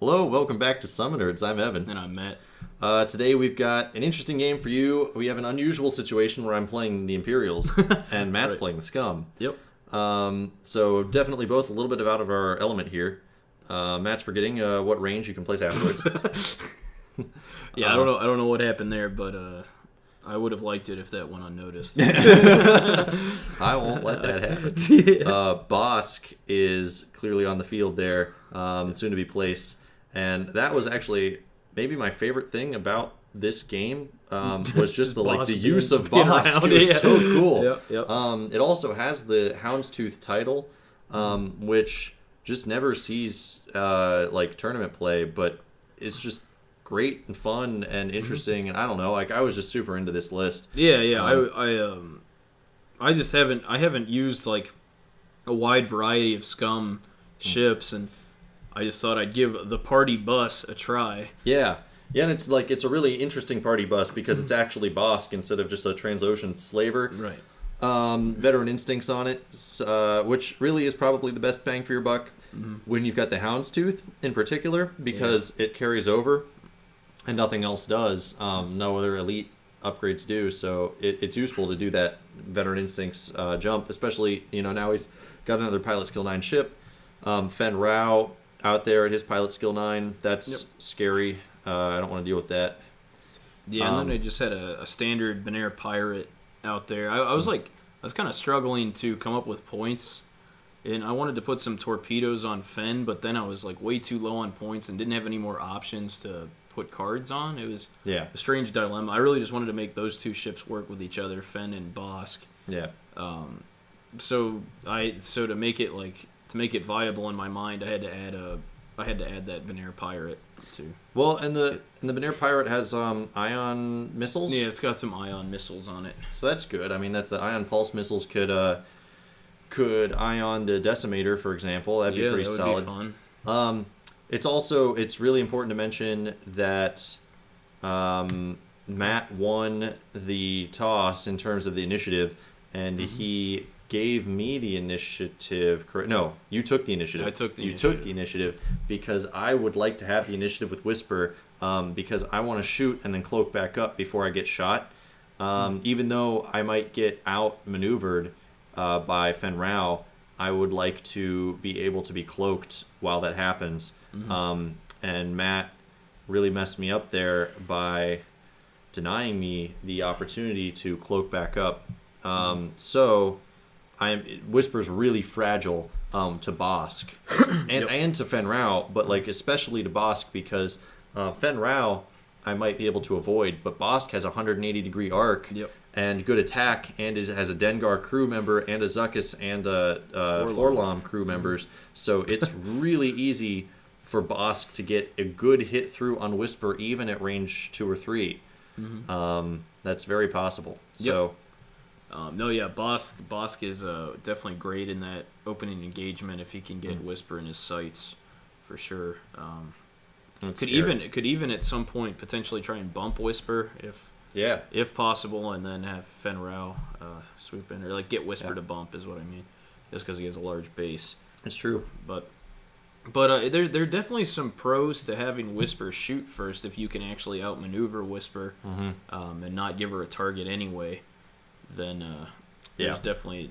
Hello, welcome back to SummoNerds. I'm Evan. And I'm Matt. Today we've got an interesting game for you. We have an unusual situation where I'm playing the Imperials and Matt's playing the Scum. Yep. So definitely both a little bit out of our element here. Matt's forgetting what range you can place afterwards. Yeah, I don't know what happened there, but I would have liked it if that went unnoticed. I won't let that happen. Bossk is clearly on the field there, soon to be placed. And that was actually maybe my favorite thing about this game, was just the use of Bossk. It was so cool. Yep. It also has the Hounds Tooth title, which just never sees tournament play, but it's just great and fun and interesting. And I don't know, I was just super into this list. I just haven't used like a wide variety of Scum ships, and I just thought I'd give the party bus a try. Yeah, and it's a really interesting party bus because it's actually Bossk instead of just a Transocean slaver. Right. Veteran instincts on it, which really is probably the best bang for your buck when you've got the Hounds Tooth in particular, because it carries over and nothing else does. No other elite upgrades do, so it's useful to do that veteran instincts jump, especially now he's got another pilot skill 9 ship. Fenn Rau out there at his pilot skill 9. That's scary. I don't want to deal with that. Yeah, and then they just had a standard Binayre pirate out there. I was kind of struggling to come up with points, and I wanted to put some torpedoes on Fenn, but then I was like way too low on points and didn't have any more options to put cards on. It was a strange dilemma. I really just wanted to make those two ships work with each other, Fenn and Bossk. Yeah. So to make it viable in my mind, I had to add that Binayre pirate too. Well, and the Binayre pirate has ion missiles. Yeah, it's got some ion missiles on it. So that's good. I mean, that's the ion pulse missiles could ion the Decimator, for example. That'd be pretty solid. Be fun. It's really important to mention that Matt won the toss in terms of the initiative, and he gave me the initiative. No, you took the initiative. I took the initiative. You took the initiative because I would like to have the initiative with Whisper, because I want to shoot and then cloak back up before I get shot. Even though I might get outmaneuvered by Fenn Rau, I would like to be able to be cloaked while that happens. And Matt really messed me up there by denying me the opportunity to cloak back up. So Whisper's really fragile to Bossk and to Fenn Rau, but especially to Bossk because Fenn Rau I might be able to avoid, but Bossk has a 180-degree arc and good attack, and has a Dengar crew member and a Zuckuss and a Forlom crew members, so it's really easy for Bossk to get a good hit through on Whisper even at range 2 or 3. That's very possible. So. Bossk is definitely great in that opening engagement if he can get Whisper in his sights, for sure. Could even at some point potentially try and bump Whisper if possible, and then have Fenn Rau swoop in, or get Whisper to bump is what I mean, just because he has a large base. It's true, but there are definitely some pros to having Whisper shoot first if you can actually outmaneuver Whisper and not give her a target anyway. Then there's definitely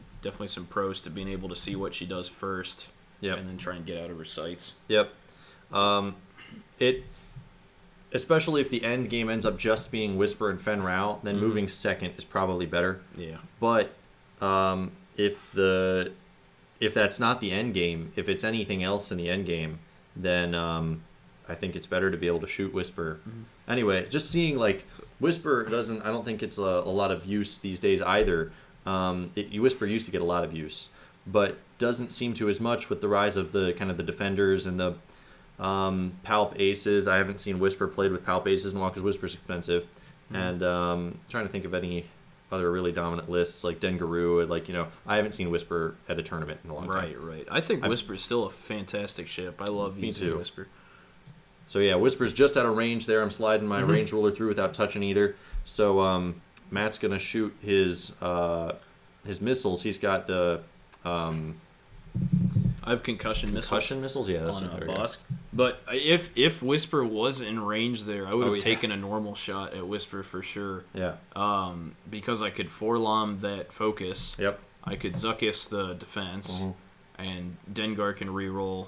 some pros to being able to see what she does first, and then try and get out of her sights. Especially if the end game ends up just being Whisper and Fenn Rau, then moving second is probably better. Yeah. But if that's not the end game, if it's anything else in the end game, then I think it's better to be able to shoot Whisper. Anyway, just seeing Whisper I don't think it's a lot of use these days either. Whisper used to get a lot of use, but doesn't seem to as much with the rise of the kind of the defenders and the Palp Aces. I haven't seen Whisper played with Palp Aces in a while because Whisper's expensive. And trying to think of any other really dominant lists like Dengar. I haven't seen Whisper at a tournament in a long time. Right. I think Whisper's still a fantastic ship. I love using Whisper. So yeah, Whisper's just out of range there. I'm sliding my range ruler through without touching either. So Matt's gonna shoot his missiles. He's got the I have concussion missiles. Concussion missiles, yeah. That's on Bossk. But if Whisper was in range there, I would have yeah. taken a normal shot at Whisper for sure. Yeah. Because I could Forlom that focus. Yep. I could Zuckuss the defense, and Dengar can reroll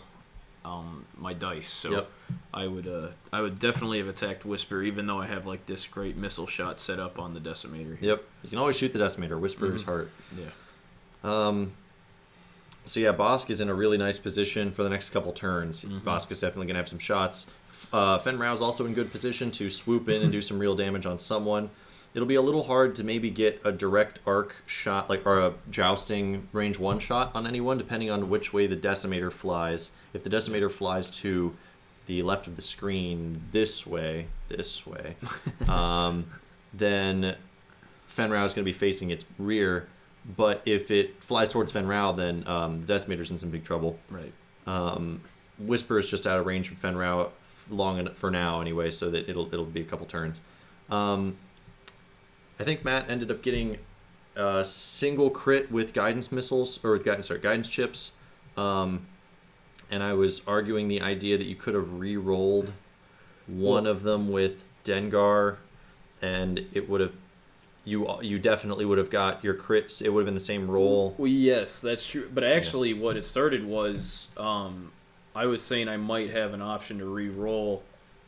my dice. So Yep. I would definitely have attacked Whisper, even though I have like this great missile shot set up on the Decimator. Yep. You can always shoot the Decimator. Whisper is hard. Yeah. So yeah, Bossk is in a really nice position for the next couple turns. Bossk is definitely going to have some shots. Fenn Rau is also in good position to swoop in and do some real damage on someone. It'll be a little hard to maybe get a direct arc shot, or a jousting range 1 shot on anyone, depending on which way the Decimator flies. If the Decimator flies to the left of the screen this way, then Fenn Rau is going to be facing its rear. But if it flies towards Fenn Rau, then the Decimator's in some big trouble. Right. Whisper is just out of range from Fenn Rau long enough for now anyway, so that it'll be a couple turns. I think Matt ended up getting a single crit with guidance missiles, or with guidance chips. And I was arguing the idea that you could have re-rolled one of them with Dengar, and it would have. You definitely would have got your crits. It would have been the same roll. Well, yes, that's true. But actually, what it started was I was saying I might have an option to re-roll.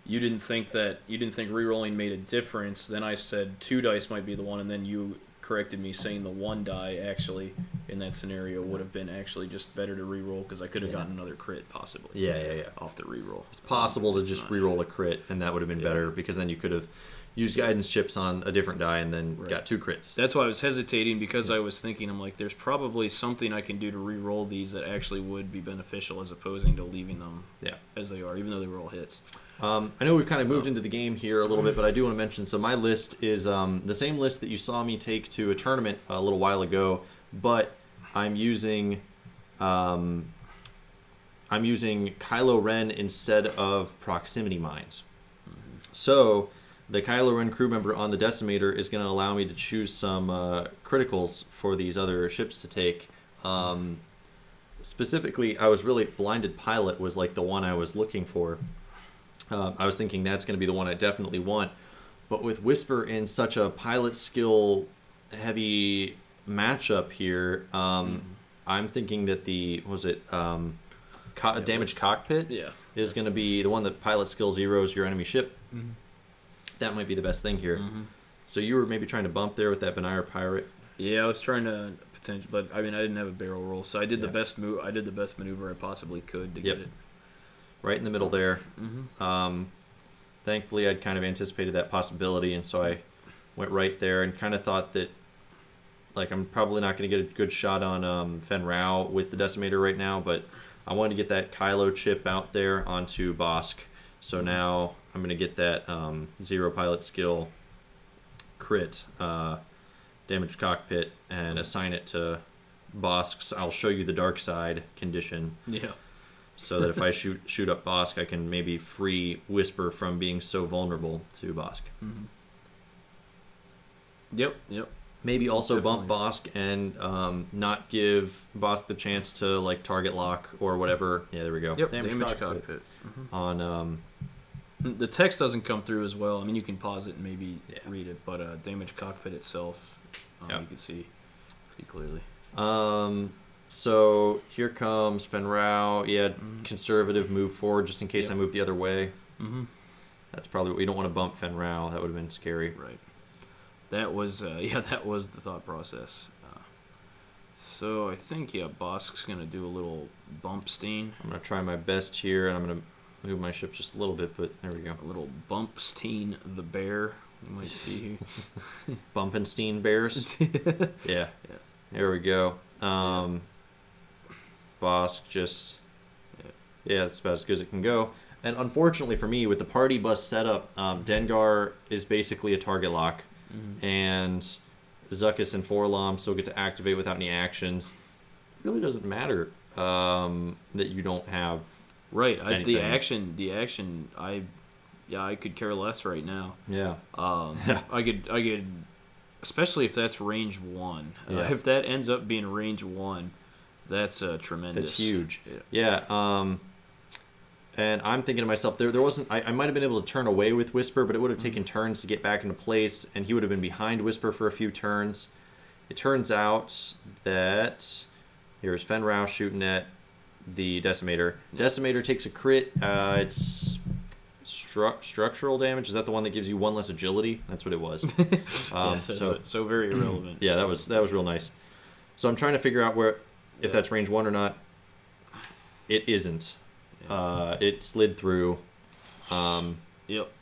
You didn't think re-rolling made a difference. Then I said 2 dice might be the one, and then you corrected me saying the 1 die actually in that scenario would have been actually just better to re-roll because I could have gotten another crit possibly. Yeah. Off the re-roll. It's possible to just re-roll a crit, and that would have been better because then you could have used guidance chips on a different die and then got 2 crits. That's why I was hesitating because I was thinking, I'm like, there's probably something I can do to re-roll these that actually would be beneficial as opposing to leaving them as they are, even though they were all hits. I know we've kind of moved into the game here a little bit, but I do want to mention, so my list is the same list that you saw me take to a tournament a little while ago, but I'm using Kylo Ren instead of proximity mines. So the Kylo Ren crew member on the Decimator is going to allow me to choose some criticals for these other ships to take. Specifically, I was really Blinded Pilot was like the one I was looking for. I was thinking that's going to be the one I definitely want. But with Whisper in such a pilot skill heavy matchup here, I'm thinking that damaged cockpit is going to be the one that pilot skill zeros your enemy ship. That might be the best thing here. So you were maybe trying to bump there with that Binayre pirate. Yeah, I was trying to potential, but I mean I didn't have a barrel roll, so I did the best move. I did the best maneuver I possibly could to get it right in the middle there. Thankfully, I'd kind of anticipated that possibility, and so I went right there and kind of thought that, like, I'm probably not going to get a good shot on Fenn Rau with the Decimator right now, but I wanted to get that Kylo chip out there onto Bossk. So now I'm going to get that 0 pilot skill crit, damaged cockpit, and assign it to Bossk's I'll show you the dark side condition. Yeah. So that if I shoot up Bossk, I can maybe free Whisper from being so vulnerable to Bossk. Yep. Maybe also bump Bossk and not give Bossk the chance to like target lock or whatever. Yeah, there we go. Yep, damage cockpit. On the text doesn't come through as well. I mean, you can pause it and maybe read it, but damage cockpit itself, you can see pretty clearly. So here comes Fenn Rau. Conservative move forward just in case I move the other way. That's probably we don't want to bump Fenn Rau. That would have been scary. Right. That was that was the thought process. So I think Bossk's gonna do a little bump steen. I'm gonna try my best here, and I'm gonna move my ship just a little bit, but there we go. A little bump steen the bear. You might see Bumpenstein bears. Yeah. There we go. Bossk just that's about as good as it can go. And unfortunately for me, with the party bus setup, Dengar is basically a target lock, and Zuckuss and Forlom still get to activate without any actions. It really doesn't matter that you don't have the action. I could care less right now. I could, especially if that's range 1. If that ends up being range 1, that's tremendous. That's huge. And I'm thinking to myself, there wasn't... I might have been able to turn away with Whisper, but it would have taken turns to get back into place, and he would have been behind Whisper for a few turns. It turns out that... Here's Fenn Rau shooting at the Decimator. Decimator takes a crit. It's structural damage. Is that the one that gives you 1 less agility? That's what it was. So very irrelevant. Yeah, that was real nice. So I'm trying to figure out if that's range 1 or not. It isn't. It slid through. Yep.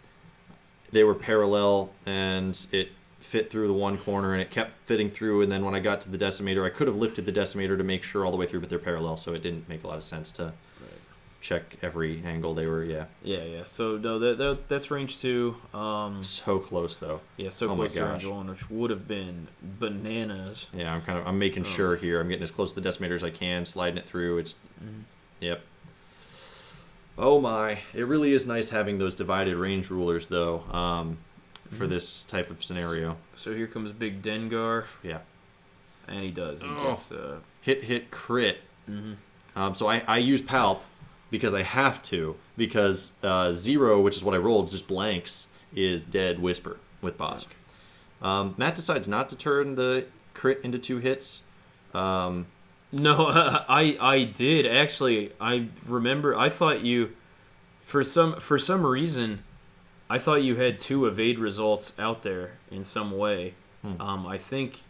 They were parallel, and it fit through the one corner, and it kept fitting through. And then when I got to the Decimator, I could have lifted the Decimator to make sure all the way through, but they're parallel, so it didn't make a lot of sense to check every angle they were. Yeah. So no, that's range 2. So close though. Yeah, so close to range 1, which would have been bananas. Yeah, I'm making sure here. I'm getting as close to the Decimator as I can, sliding it through. It's yep. Oh my! It really is nice having those divided range rulers though. For this type of scenario. So here comes Big Dengar. Yeah. And he does. He gets hit crit. So I use Palp because I have to, because 0, which is what I rolled, just blanks, is dead Whisper with Bossk. Matt decides not to turn the crit into 2 hits. No, I did actually. I remember. I thought you, for some reason, I thought you had 2 evade results out there in some way. I think,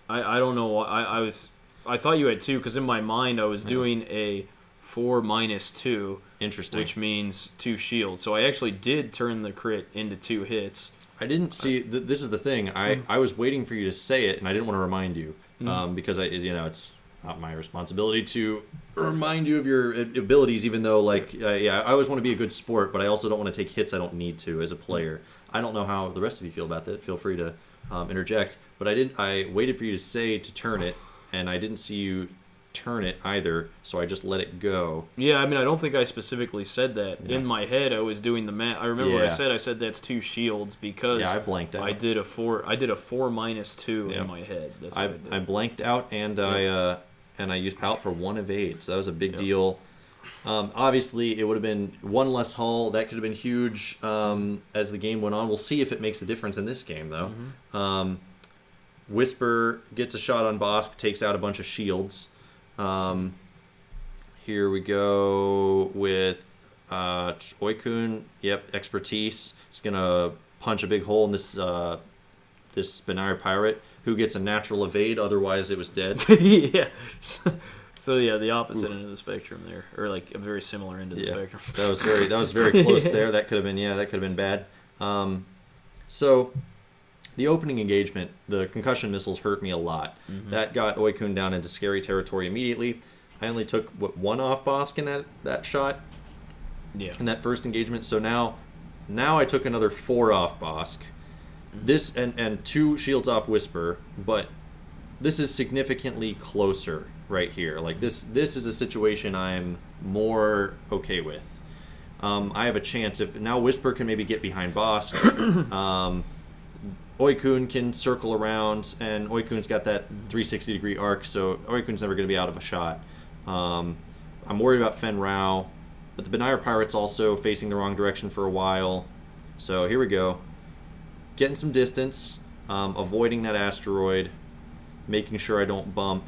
I don't know. I thought you had 2 because in my mind I was doing a 4 minus 2. Interesting. Which means 2 shields. So I actually did turn the crit into 2 hits. I didn't see. This is the thing. I was waiting for you to say it, and I didn't want to remind you because it's not my responsibility to remind you of your abilities, even though, I always want to be a good sport, but I also don't want to take hits I don't need to as a player. I don't know how the rest of you feel about that. Feel free to interject. But I waited for you to say to turn it, and I didn't see you turn it either, so I just let it go. Yeah, I mean, I don't think I specifically said that. Yeah. In my head, I was doing the math. I remember what I said. I said that's 2 shields because I blanked out. I did a 4 minus 2 in my head. That's what I did. I blanked out, and I used Palp for 1 evade, so that was a big deal. Obviously, it would have been 1 less hull. That could have been huge as the game went on. We'll see if it makes a difference in this game, though. Whisper gets a shot on Bossk, takes out a bunch of shields. Here we go with Oicunn. Yep, expertise. It's going to punch a big hole in this Binayre pirate, who gets a natural evade, otherwise it was dead. Yeah. So yeah, the opposite end of the spectrum there, or like a very similar end of the spectrum. That was very close there. That could have been bad. So the opening engagement, the concussion missiles hurt me a lot. That got Oicunn down into scary territory immediately. I only took 1 off Bossk in that shot. Yeah. In that first engagement. So now I took another 4 off Bossk. This and 2 shields off Whisper, but this is significantly closer right here. Like this is a situation I'm more okay with. I have a chance if now Whisper can maybe get behind Bossk. Oicunn can circle around, and Oicunn's got that 360-degree arc, so Oicunn's never going to be out of a shot. I'm worried about Fenn Rau, but the Binayre pirate's also facing the wrong direction for a while. So here we go. Getting some distance, avoiding that asteroid, making sure I don't bump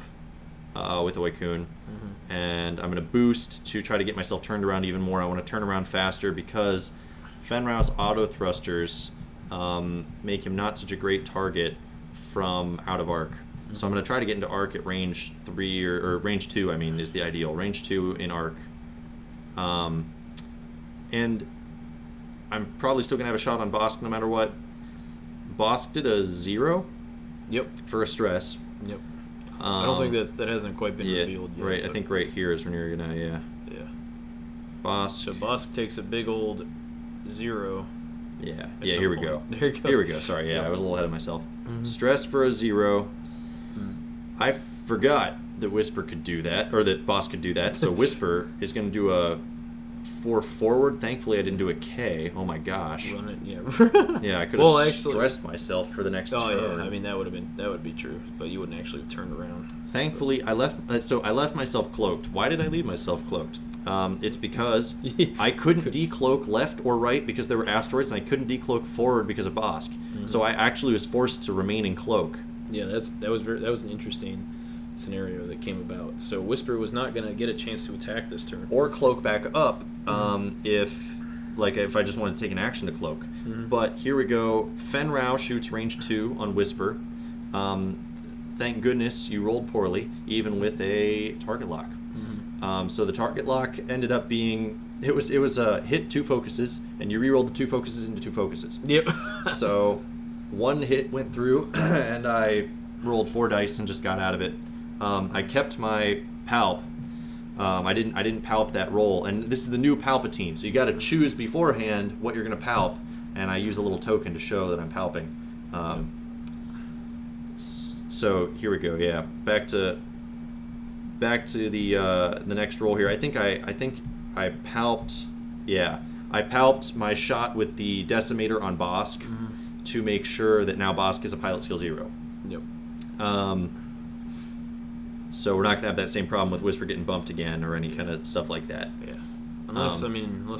with Oicunn. And I'm going to boost to try to get myself turned around even more. I want to turn around faster because Fenn Rau's Autothrusters make him not such a great target from out of arc. So I'm going to try to get into arc at range 3 or range 2, I mean, is the ideal. Range 2 in arc. And I'm probably still going to have a shot on Bossk no matter what. Bossk did a 0. Yep. For a stress. Yep. I don't think that hasn't quite been revealed yet. Right, I think right here is when you're going to, Yeah. Bossk. So Bossk takes a big old 0. Yeah, here we go. There you go. Here we go. Sorry, I was a little ahead of myself. Stress for a 0. I forgot that Whisper could do that, or that Bossk could do that. So Whisper is going to do a For forward, thankfully I didn't do a K. Oh my gosh. Run it, yeah. Yeah, I could have stressed myself for the next turn. Yeah, I mean that would be true, but you wouldn't actually have turned around. Thankfully, I left myself cloaked. Why did I leave myself cloaked? It's because I couldn't decloak left or right because there were asteroids, and I couldn't decloak forward because of Bossk. Mm-hmm. So I actually was forced to remain in cloak. Yeah, that was an interesting scenario that came about. So Whisper was not going to get a chance to attack this turn. Or cloak back up if I just wanted to take an action to cloak. Mm-hmm. But here we go. Fenn Rau shoots range 2 on Whisper. Thank goodness you rolled poorly, even with a target lock. Mm-hmm. So the target lock ended up being... It was hit 2 focuses, and you rerolled the 2 focuses into 2 focuses. Yep. So 1 hit went through, and I rolled 4 dice and just got out of it. I kept my palp. I didn't palp that roll, and this is the new Palpatine, so you got to choose beforehand what you're going to palp, and I use a little token to show that I'm palping. So here we go. Yeah, back to the next roll here. I think I palped. Yeah, I palped my shot with the Decimator on Bossk to make sure that now Bossk is a pilot skill 0. Yep. So we're not going to have that same problem with Whisper getting bumped again or any kind of stuff like that. Yeah. Unless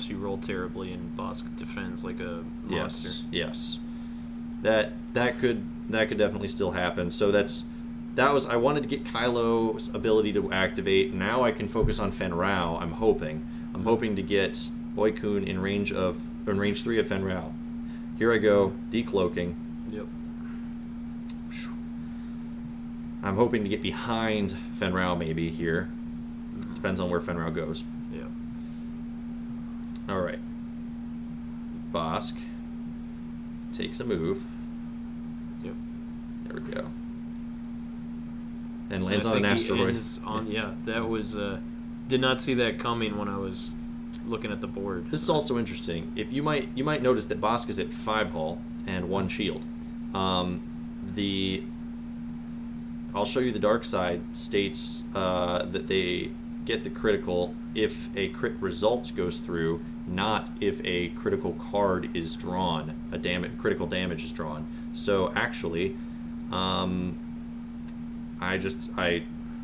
you roll terribly and Bossk defends like a monster. Yes. That could definitely still happen. So I wanted to get Kylo's ability to activate. Now I can focus on Fenn Rau. I'm hoping to get Oicunn in range 3 of Fenn Rau. Here I go, decloaking. Yep. I'm hoping to get behind Fenn Rau maybe here. Depends on where Fenn Rau goes. Yeah. All right. Bossk takes a move. Yep. There we go. And lands on an asteroid. That was... did not see that coming when I was looking at the board. This is also interesting. If you might notice that Bossk is at 5 hull and 1 shield. I'll show you the dark side states that they get the critical if a crit result goes through, not if a critical card is drawn, critical damage is drawn. So actually, I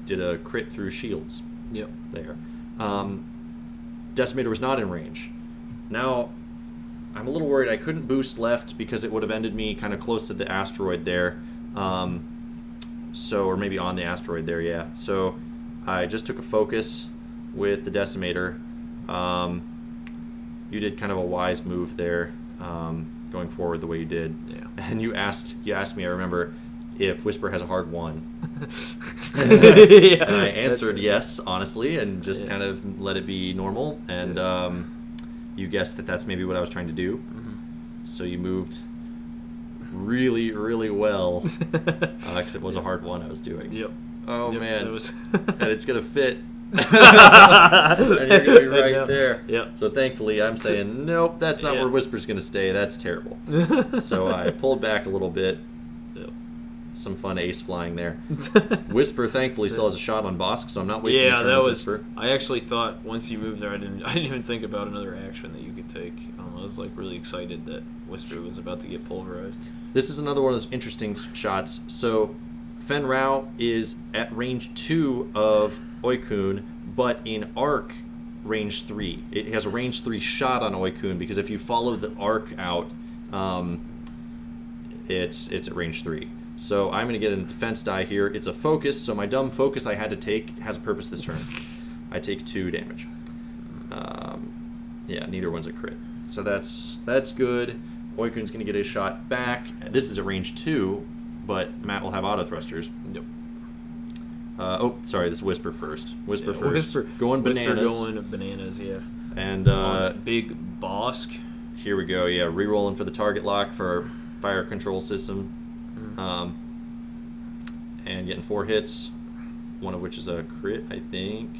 did a crit through shields. Yep. There. Decimator was not in range. Now, I'm a little worried I couldn't boost left because it would have ended me kind of close to the asteroid there. Or maybe on the asteroid there, yeah. So I just took a focus with the Decimator. You did kind of a wise move there, going forward the way you did. Yeah. And you asked me, I remember, if Whisper has a hard 1. Yeah, and I answered yes, honestly, and just kind of let it be normal. And you guessed that that's maybe what I was trying to do. Mm-hmm. So you moved really, really well, because it was a hard 1 I was doing. Yep. Oh, yep, man. was... And it's going to fit. And you're going to be right there. Yep. So thankfully, I'm saying, nope, that's not where Whisper's going to stay. That's terrible. So I pulled back a little bit. Some fun ace flying there. Whisper thankfully still has a shot on Bossk, so I'm not wasting a turn with Whisper. I actually thought once you moved there, I didn't even think about another action that you could take. I was like really excited that Whisper was about to get pulverized. This is another one of those interesting shots. So Fenn Rau is at range 2 of Oicunn, but in arc range 3. It has a range 3 shot on Oicunn because if you follow the arc out, it's at range 3. So I'm going to get a defense die here. It's a focus, so my dumb focus I had to take has a purpose this turn. I take 2 damage. Neither one's a crit. So that's good. Oicunn's going to get his shot back. This is a range 2, but Matt will have Autothrusters. Yep. This is Whisper first. Whisper first. Going bananas. Whisper going bananas, yeah. And big Bossk. Here we go, yeah. Rerolling for the target lock for fire control system. And getting 4 hits, one of which is a crit, I think.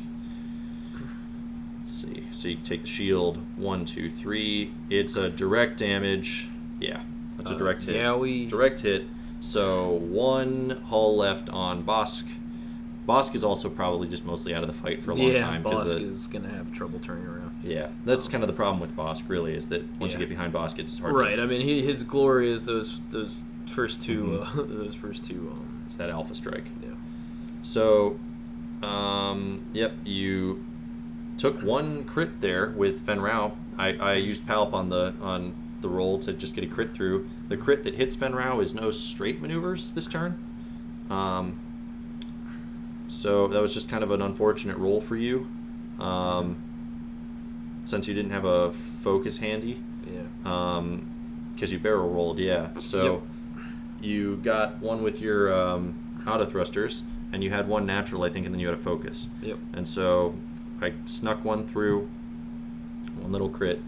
Let's see. So you take the shield. 1, 2, 3. It's a direct damage. Yeah, it's a direct hit. Yeah, direct hit. So 1 hull left on Bossk. Bossk is also probably just mostly out of the fight for a long time. Bossk is going to have trouble turning around. Yeah, that's kind of the problem with Bossk, really, is that once you get behind Bossk, it's hard. Right. I mean, his glory is those first two. It's that alpha strike. Yeah. So, yep, you took one crit there with Fenn Rau. I used Palp on the roll to just get a crit through. The crit that hits Fenn Rau is no straight maneuvers this turn. So that was just kind of an unfortunate roll for you, since you didn't have a focus handy. Yeah. Because you barrel rolled, yeah. So you got one with your Autothrusters, and you had one natural, I think, and then you had a focus. Yep. And so I snuck one through, one little crit.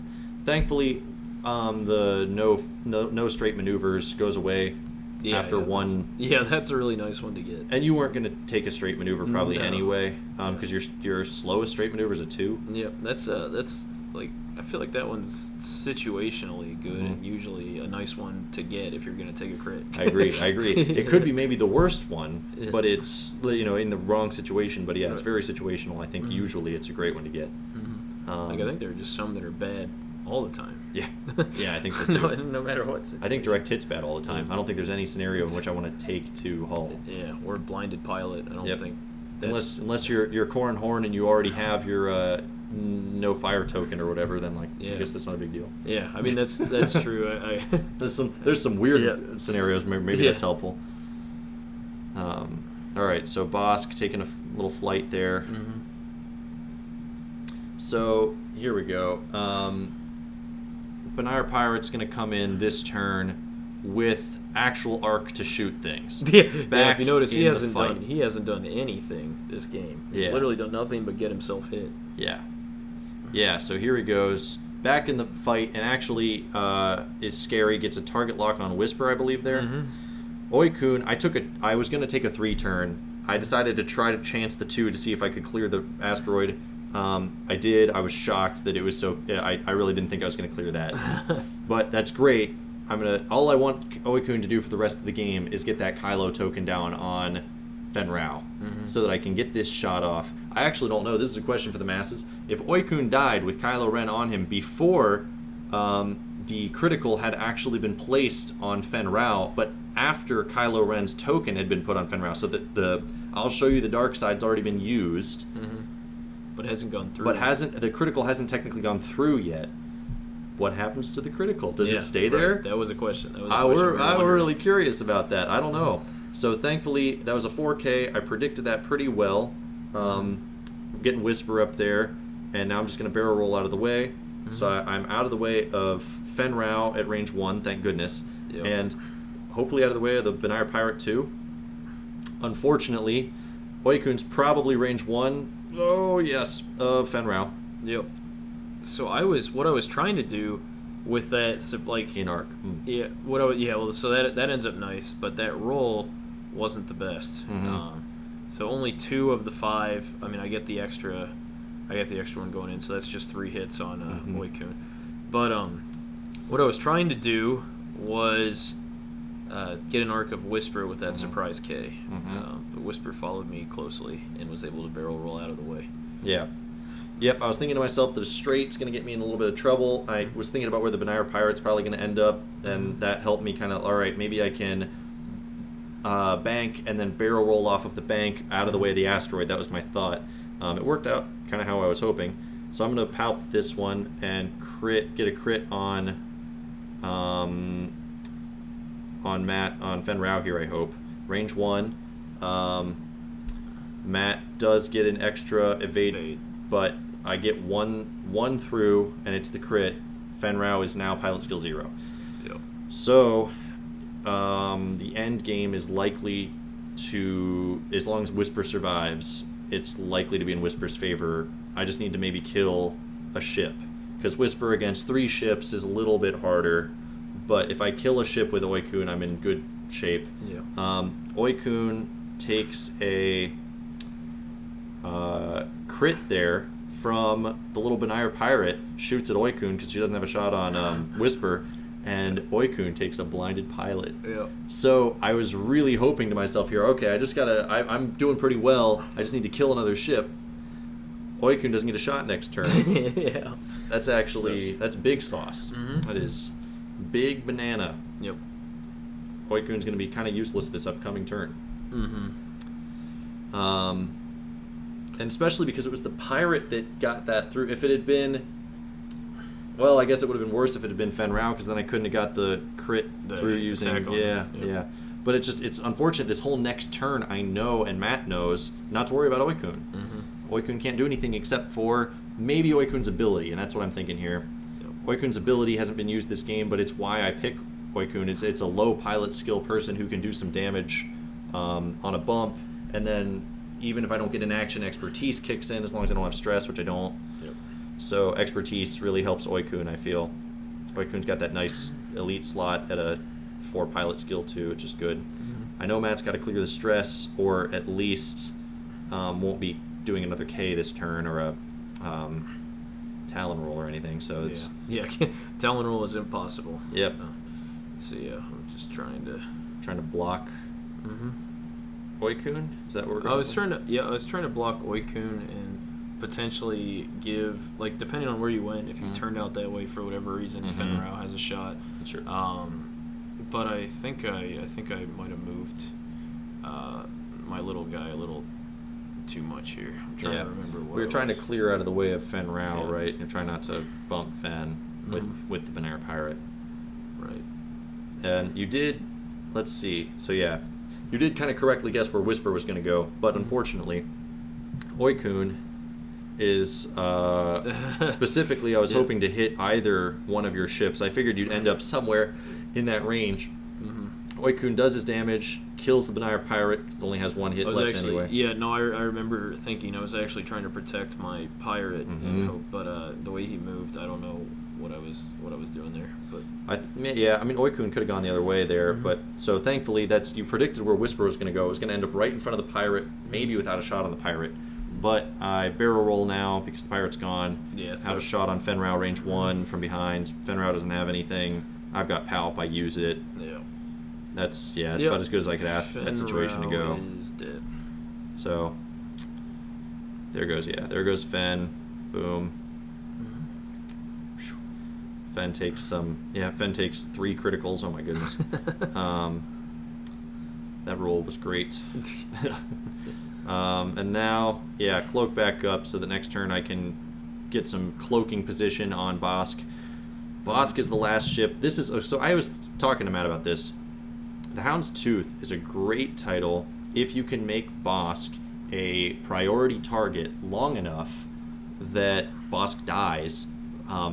Thankfully, the no straight maneuvers goes away after one. That's a really nice one to get. And you weren't going to take a straight maneuver probably anyway, because your slowest straight maneuver is a 2. Yep, that's like, I feel like that one's situationally good and usually a nice one to get if you're going to take a crit. I agree. It could be maybe the worst one, but it's in the wrong situation. But yeah, it's very situational. I think usually it's a great one to get. Like, I think there are just some that are bad all the time. Yeah, I think so too. no matter what situation. I think direct hit's bad all the time. I don't think there's any scenario in which I want to take to hull. Yeah, or blinded pilot. I don't think. Unless you're Corn Horn and you already have your no fire token or whatever, then I guess that's not a big deal. Yeah, I mean that's true. There's some weird scenarios. Maybe that's helpful. All right, so Bossk taking a little flight there. Mm-hmm. So here we go. Binayre Pirate's going to come in this turn with actual arc to shoot things. If you notice, he hasn't done anything this game. He's literally done nothing but get himself hit. Yeah. So here he goes back in the fight, and actually is scary. Gets a target lock on Whisper, I believe there. Oicunn, I was going to take a 3 turn. I decided to try to chance the 2 to see if I could clear the asteroid. I did. I was shocked that it was so. I really didn't think I was going to clear that, but that's great. All I want Oicunn to do for the rest of the game is get that Kylo token down on Fenn Rau, so that I can get this shot off. I actually don't know. This is a question for the masses. If Oicunn died with Kylo Ren on him before the critical had actually been placed on Fenn Rau, but after Kylo Ren's token had been put on Fenn Rau, so that I'll show you the dark side's already been used. But hasn't gone through. But the critical hasn't technically gone through yet. What happens to the critical? Does it stay there? That was a question. I'm really curious about that. I don't know. So thankfully, that was a 4K. I predicted that pretty well. Getting Whisper up there, and now I'm just going to barrel roll out of the way. So I'm out of the way of Fenn Rau at range 1, thank goodness. Yep. And hopefully out of the way of the Binayre Pirate 2. Unfortunately, Oicunn's probably range 1. Oh yes, Fenn Rau. Yep. So what I was trying to do with that, like in arc. Yeah. So that ends up nice, but that roll wasn't the best. So only 2 of the 5. I mean, I get the extra one going in, so that's just 3 hits on Oicunn. But what I was trying to do was get an arc of Whisper with that surprise K. But Whisper followed me closely and was able to barrel roll out of the way. Yeah. Yep, I was thinking to myself that a straight's going to get me in a little bit of trouble. I was thinking about where the Binayre Pirate's probably going to end up, and that helped me kind of, all right, maybe I can bank and then barrel roll off of the bank out of the way of the asteroid. That was my thought. It worked out kind of how I was hoping. So I'm going to palp this one and get a crit on Fenn Rau here, I hope. Range 1. Matt does get an extra evade, but I get one through, and it's the crit. Fenn Rau is now pilot skill 0. Yep. So the end game is likely to, as long as Whisper survives, it's likely to be in Whisper's favor. I just need to maybe kill a ship, because Whisper against 3 ships is a little bit harder. But if I kill a ship with Oicunn, I'm in good shape. Yeah. Oicunn takes a crit there from the little Binayre Pirate, shoots at Oicunn because she doesn't have a shot on Whisper, and Oicunn takes a blinded pilot. Yeah. So I was really hoping to myself here, okay, I'm doing pretty well. I just need to kill another ship. Oicunn doesn't get a shot next turn. Yeah. That's that's big sauce. Mm-hmm. That is big banana. Yep. Oicunn's going to be kind of useless this upcoming turn. Mm-hmm. And especially because it was the pirate that got that through. If it had been, well, I guess it would have been worse if it had been Fenn Rau, because then I couldn't have got the crit through using. Yeah. But it's unfortunate. This whole next turn, I know, and Matt knows, not to worry about Oicunn. Mm-hmm. Oicunn can't do anything except for maybe Oicunn's ability, and that's what I'm thinking here. Yep. Oicunn's ability hasn't been used this game, but it's why I pick Oicunn. It's a low pilot skill person who can do some damage on a bump, and then even if I don't get an action, expertise kicks in as long as I don't have stress, which I don't. Yep. So expertise really helps Oicunn, I feel. Oicunn's got that nice elite slot at a 4 pilot skill too, which is good. Mm-hmm. I know Matt's got to clear the stress, or at least won't be doing another K this turn, or a Talon roll or anything. So it's Talon roll is impossible. Yep. So yeah, I'm just trying to block. Mm-hmm. Oicunn? Is that what we're going I was trying to block Oicunn and potentially give, like, depending on where you went, if you turned out that way for whatever reason, Fenn Rau has a shot. Sure. But I think I might have moved my little guy a little too much here. I'm trying to remember what we were trying to clear out of the way of Fenn Rau, right? You're trying not to bump Fenn with the Binayre pirate. Right. And you did, let's see, so yeah, you did kind of correctly guess where Whisper was going to go, but unfortunately, Oicunn is, specifically, I was hoping to hit either one of your ships. I figured you'd end up somewhere in that range. Oicunn does his damage, kills the Binayre pirate, only has 1 hit left anyway. Yeah, no, I remember thinking I was actually trying to protect my pirate, but the way he moved, I don't know what I was doing there. But I mean, Oicunn could have gone the other way there, but so thankfully you predicted where Whisper was going to go. It was going to end up right in front of the pirate, maybe without a shot on the pirate. But I barrel roll now because the pirate's gone. Yeah, have a shot on Fenn Rau range 1 from behind. Fenn Rau doesn't have anything. I've got Palp. I use it. Yeah. That's about as good as I could ask for that situation to go. Is dead. So there goes Fenn. Boom. Fenn takes Fenn takes 3 criticals. Oh my goodness. That roll was great. And now, cloak back up so that next turn I can get some cloaking position on Bossk. Bossk is the last ship. So I was talking to Matt about this. The Hounds Tooth is a great title if you can make Bossk a priority target long enough that Bossk dies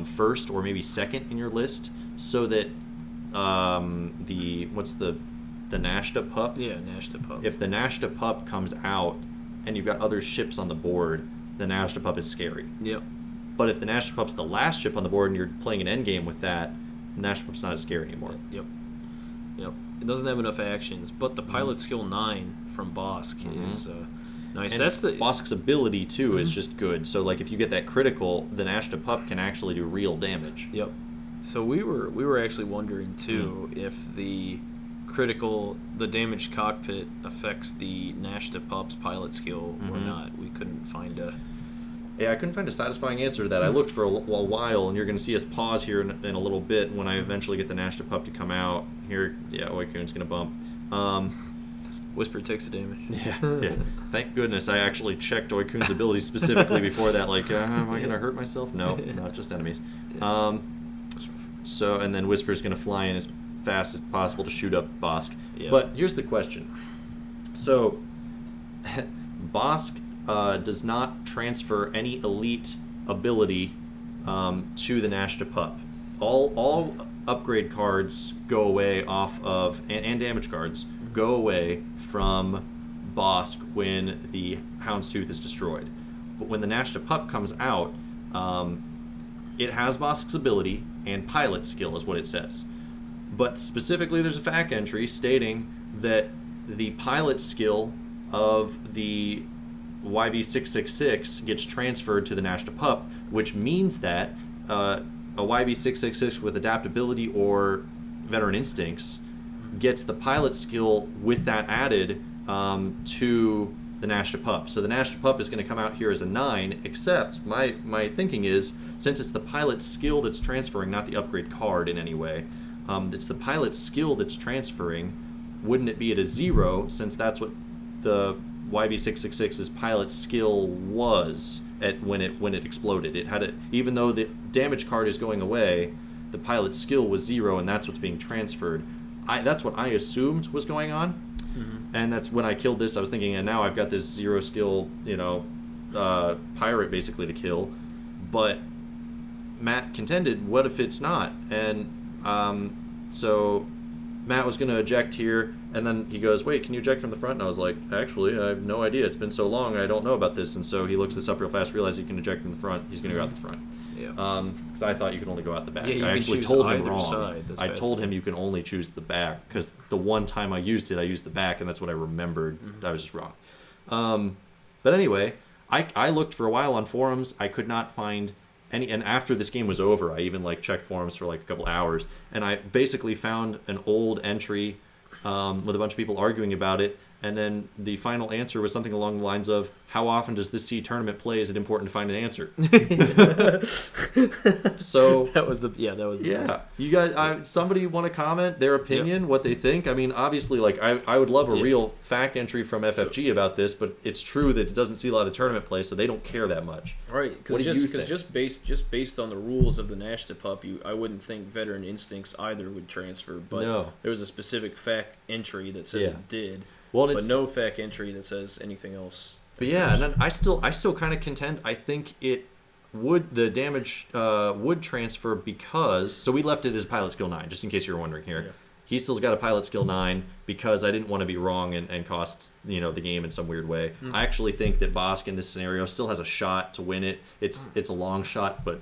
first or maybe second in your list, so that the Nashta pup? Yeah, Nashta pup. If the Nashta pup comes out and you've got other ships on the board, the Nashta pup is scary. Yep. But if the Nashta pup's the last ship on the board and you're playing an endgame with that, the Nashta pup's not as scary anymore. Yep. It doesn't have enough actions, but the pilot skill 9 from Bossk is nice. And that's the Bossk's ability too is just good. So like if you get that critical, the Nashta pup can actually do real damage. Yep. So we were actually wondering too if the damaged cockpit affects the Nashta pup's pilot skill or not. We couldn't find a. Yeah, I couldn't find a satisfying answer to that. I looked for a while, and you're going to see us pause here in a little bit when I eventually get the Nashta pup to come out. Here, Oicunn's going to bump. Whisper takes the damage. Yeah. Thank goodness I actually checked Oicunn's abilities specifically before that. Like, am I going to hurt myself? No, not just enemies. Yeah. So, and then Whisper's going to fly in as fast as possible to shoot up Bossk. Yeah. But here's the question. So, Bossk does not transfer any elite ability to the Nashta pup. All upgrade cards go away off of, and damage cards go away from Bossk when the Hounds Tooth is destroyed. But when the Nashta pup comes out, it has Bossk's ability and pilot skill is what it says. But specifically there's a FAQ entry stating that the pilot skill of the YV666 gets transferred to the Nashta pup, which means that a YV666 with adaptability or Veteran Instincts gets the pilot skill with that added to the Nash to Pup. So the Nash to Pup is going to come out here as a 9, except my thinking is, since it's the pilot skill that's transferring, not the upgrade card in any way, it's the pilot skill that's transferring, wouldn't it be at a 0, since that's what the YV666's pilot skill was when it exploded? It had even though the damage card is going away, the pilot skill was 0, and that's what's being transferred. That's what I assumed was going on, and that's when I killed this. I was thinking, and now I've got this 0 skill, pirate basically to kill. But Matt contended, what if it's not? And so Matt was going to eject here, and then he goes, wait, can you eject from the front? And I was like, actually, I have no idea. It's been so long, I don't know about this. And so he looks this up real fast, realizes he can eject from the front. He's going to go out the front. Yeah. Because I thought you could only go out the back. Yeah, I actually told him wrong. Side. I told him you can only choose the back, because the one time I used it, I used the back, and that's what I remembered. I was just wrong. But anyway, I looked for a while on forums. I could not find any, and after this game was over, I even checked forums for a couple hours, and I basically found an old entry with a bunch of people arguing about it. And then the final answer was something along the lines of, how often does this C tournament play? Is it important to find an answer? So that was the best. You guys, somebody want to comment their opinion, what they think? I mean, obviously, I would love a real fact entry from FFG about this, but it's true that it doesn't see a lot of tournament play, so they don't care that much. Right, because just based on the rules of the Nash to Pup, I wouldn't think Veteran Instincts either would transfer, but there was a specific fact entry that says it did. Well, but no fact entry that says anything else. But yeah, and then I still kind of contend. I think the damage would transfer because, so we left it as pilot skill 9, just in case you were wondering here. Yeah. He still's got a pilot skill 9 because I didn't want to be wrong and cost the game in some weird way. I actually think that Bossk in this scenario still has a shot to win it. It's a long shot, but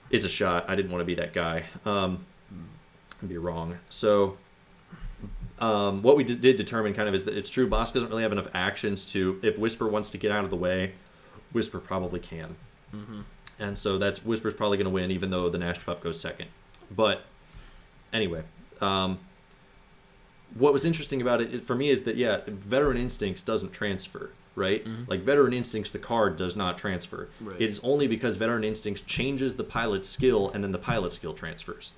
it's a shot. I didn't want to be that guy and be wrong. So. What we did determine kind of is that it's true, Bossk doesn't really have enough actions to, if Whisper wants to get out of the way, Whisper probably can. And so Whisper's probably going to win, even though the Nash to Pup goes second. But anyway, what was interesting about it for me is that, Veteran Instincts doesn't transfer, right? Veteran Instincts, the card does not transfer. Right. It is only because Veteran Instincts changes the pilot skill, and then the pilot skill transfers.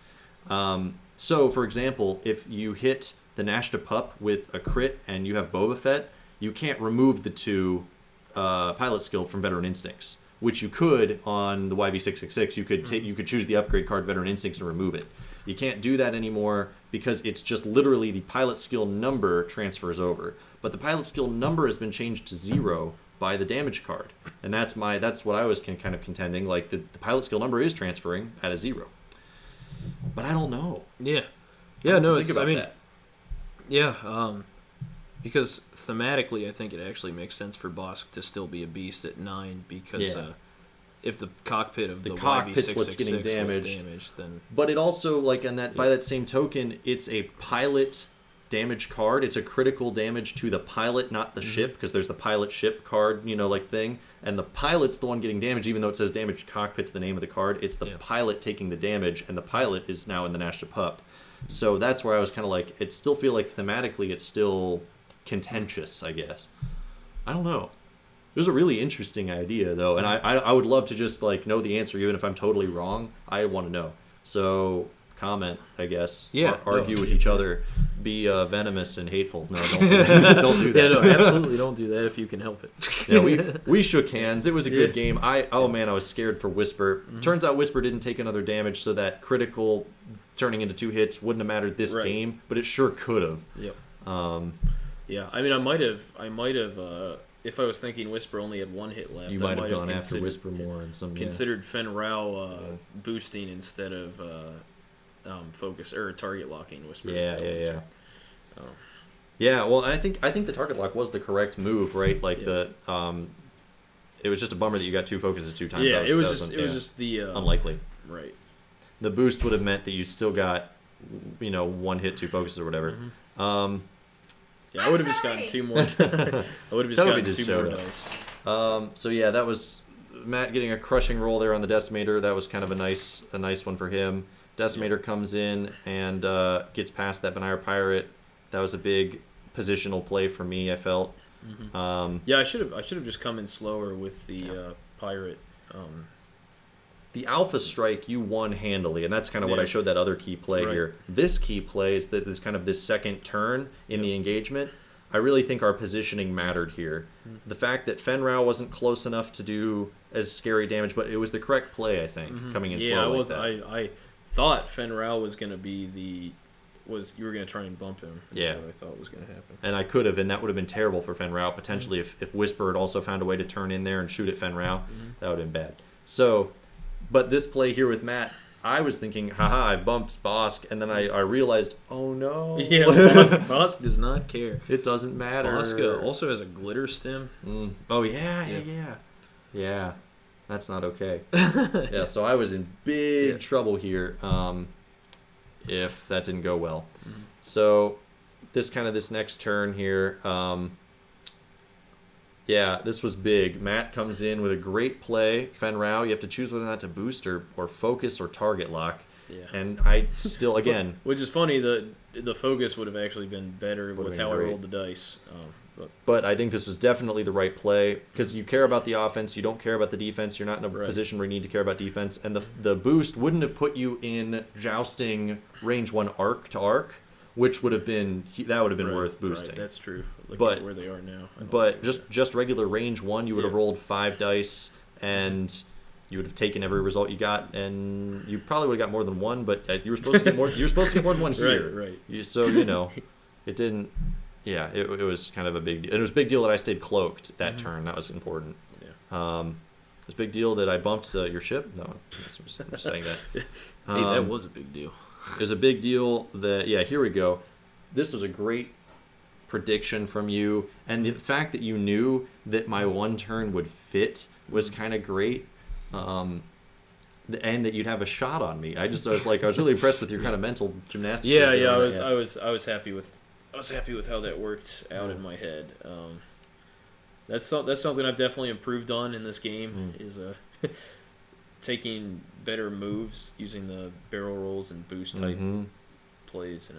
So, for example, if you hit the Nash to Pup with a crit and you have Boba Fett, you can't remove the 2 pilot skill from Veteran Instincts, which you could on the YV666. You could choose the upgrade card Veteran Instincts and remove it. You can't do that anymore because it's just literally the pilot skill number transfers over. But the pilot skill number has been changed to 0 by the damage card, and that's what I was kind of contending. The pilot skill number is transferring at a 0, but I don't know. Yeah, no, think about that. Yeah, because thematically, I think it actually makes sense for Bossk to still be a beast at 9 because if the cockpit of the cockpit's what's getting damaged, then. But it also by that same token, it's a pilot damage card. It's a critical damage to the pilot, not the ship, because there's the pilot ship card, thing, and the pilot's the one getting damaged, even though it says damaged cockpit's the name of the card. It's the pilot taking the damage, and the pilot is now in the Nash to Pup. So that's where I was kind of it still feel like thematically it's still contentious, I guess. I don't know. It was a really interesting idea, though, and I would love to just know the answer, even if I'm totally wrong. I want to know. So comment, I guess. Yeah. Argue with each other. Be venomous and hateful. No, don't do that. Don't do that. Yeah, no, absolutely don't do that if you can help it. Yeah, we shook hands. It was a good game. I was scared for Whisper. Turns out Whisper didn't take another damage, so that critical turning into 2 hits wouldn't have mattered this game, but it sure could have. Yep. Yeah, I mean, I might have. If I was thinking Whisper only had 1 hit left, you might have gone after Whisper more and considered Fenn Rau boosting instead of focus or target locking Whisper. Yeah. Yeah, well, I think the target lock was the correct move, right? It was just a bummer that you got 2 focuses 2 times. Yeah, it was just the unlikely. Right. The boost would have meant that you still got 1 hit 2 focuses or whatever. Yeah, I would have just gotten 2 more. I would have just gotten 2 more dice. So yeah, that was Matt getting a crushing roll there on the Decimator. That was kind of a nice one for him. Decimator comes in and gets past that Binayre Pirate. That was a big positional play for me, I felt. Yeah, I should have just come in slower with the Pirate. The Alpha Strike, you won handily, and that's kind of what I showed that other key play here. This key play is that this kind of this second turn in the engagement. I really think our positioning mattered here. The fact that Fenn Rau wasn't close enough to do as scary damage, but it was the correct play, I think, coming in slow like that. I thought Fenn Rau was going to be you were going to try and bump him. That's what I thought was going to happen. And I could have, and that would have been terrible for Fenn Rau, potentially, if Whisper had also found a way to turn in there and shoot at Fenn Rau. That would have been bad. So, but this play here with Matt, I was thinking, haha, I've bumped Bossk, and then I realized, oh no. Yeah, Bossk does not care. It doesn't matter. Bossk also has a Glitterstim. Oh, yeah. That's not okay. Yeah, so I was in big trouble here if that didn't go well. So this next turn here, this was big. Matt comes in with a great play. Fenn Rau, you have to choose whether or not to boost or focus or target lock. Yeah. And I still, again... Which is funny, the focus would have actually been better with how I rolled the dice. But I think this was definitely the right play because you care about the offense, you don't care about the defense, you're not in a position where you need to care about defense, and the boost wouldn't have put you in jousting range 1 arc to arc, which would have been worth boosting. Right, that's true. Looking at where they are now. But just regular range 1, you would have rolled 5 dice and you would have taken every result you got, and you probably would have got more than 1, but you were supposed to get more. You were supposed to get more than 1 here. Right. So it didn't. Yeah, it was kind of a big deal. And it was a big deal that I stayed cloaked that turn. That was important. Yeah. It was a big deal that I bumped your ship. No, I'm just saying that. Hey, that was a big deal. It was a big deal that, here we go. This was a great prediction from you. And the fact that you knew that my 1 turn would fit was kind of great. And that you'd have a shot on me. I was really impressed with your kind of mental gymnastics. I was happy with... I was happy with how that worked out in my head. That's something I've definitely improved on in this game is taking better moves, using the barrel rolls and boost type plays.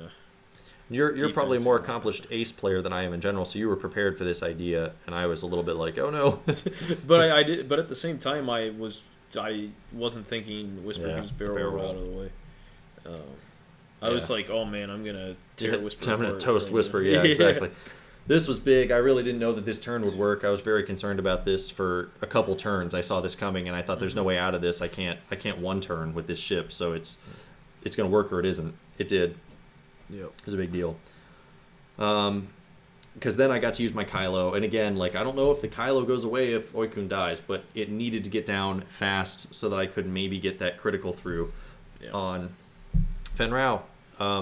You're probably a more accomplished ace player than I am in general, so you were prepared for this idea, and I was a little bit like, oh no. But I did. But at the same time, I wasn't thinking Whisper use barrel roll out of the way. I was like, oh man, I'm going to tear Whisper I'm going to toast Whisper, exactly. This was big. I really didn't know that this turn would work. I was very concerned about this for a couple turns. I saw this coming, and I thought there's no way out of this. I can't 1 turn with this ship, so it's going to work or it isn't. It did. Yep. It was a big deal. Because then I got to use my Kylo, and again, I don't know if the Kylo goes away if Oicunn dies, but it needed to get down fast so that I could maybe get that critical through on Fenn Rau.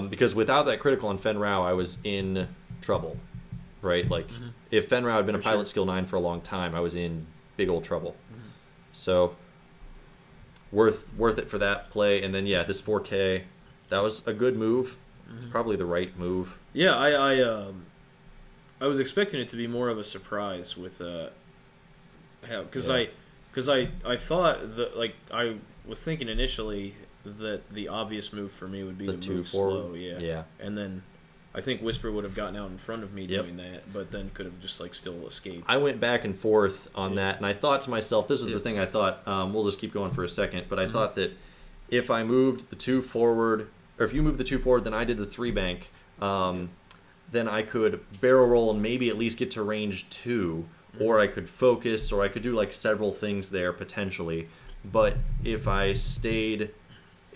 Because without that critical on Fenn Rau, I was in trouble, right? If Fenn Rau had been a pilot skill 9 for a long time, I was in big old trouble. So worth it for that play. And then this 4K, that was a good move. Probably the right move. Yeah, I was expecting it to be more of a surprise with because I thought that I was thinking initially that the obvious move for me would be to move slow, and then I think Whisper would have gotten out in front of me doing that, but then could have just still escaped. I went back and forth on that, and I thought to myself, this is the thing I thought, we'll just keep going for a second, but I thought that if I moved the 2 forward, or if you moved the 2 forward, then I did the 3 bank, then I could barrel roll and maybe at least get to range 2, or I could focus, or I could do several things there potentially, but if I stayed...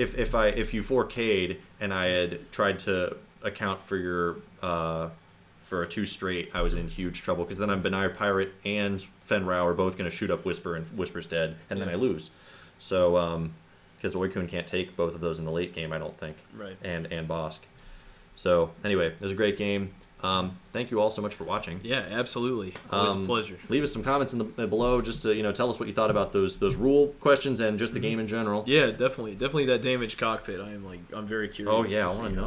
If you 4K'd and I had tried to account for your for a 2 straight, I was in huge trouble because then I'm Binayre Pirate and Fenn Rau are both going to shoot up Whisper and Whisper's dead, and then I lose. So because Oicunn can't take both of those in the late game, I don't think. Right. And Bossk. So anyway, it was a great game. Thank you all so much for watching. Yeah, absolutely. Always a pleasure. Leave us some comments below just to tell us what you thought about those rule questions and just the game in general. Yeah, definitely that damaged cockpit. I'm very curious. Oh yeah, I want to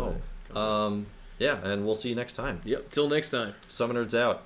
know. And we'll see you next time. Yep. Till next time. SummoNerds out.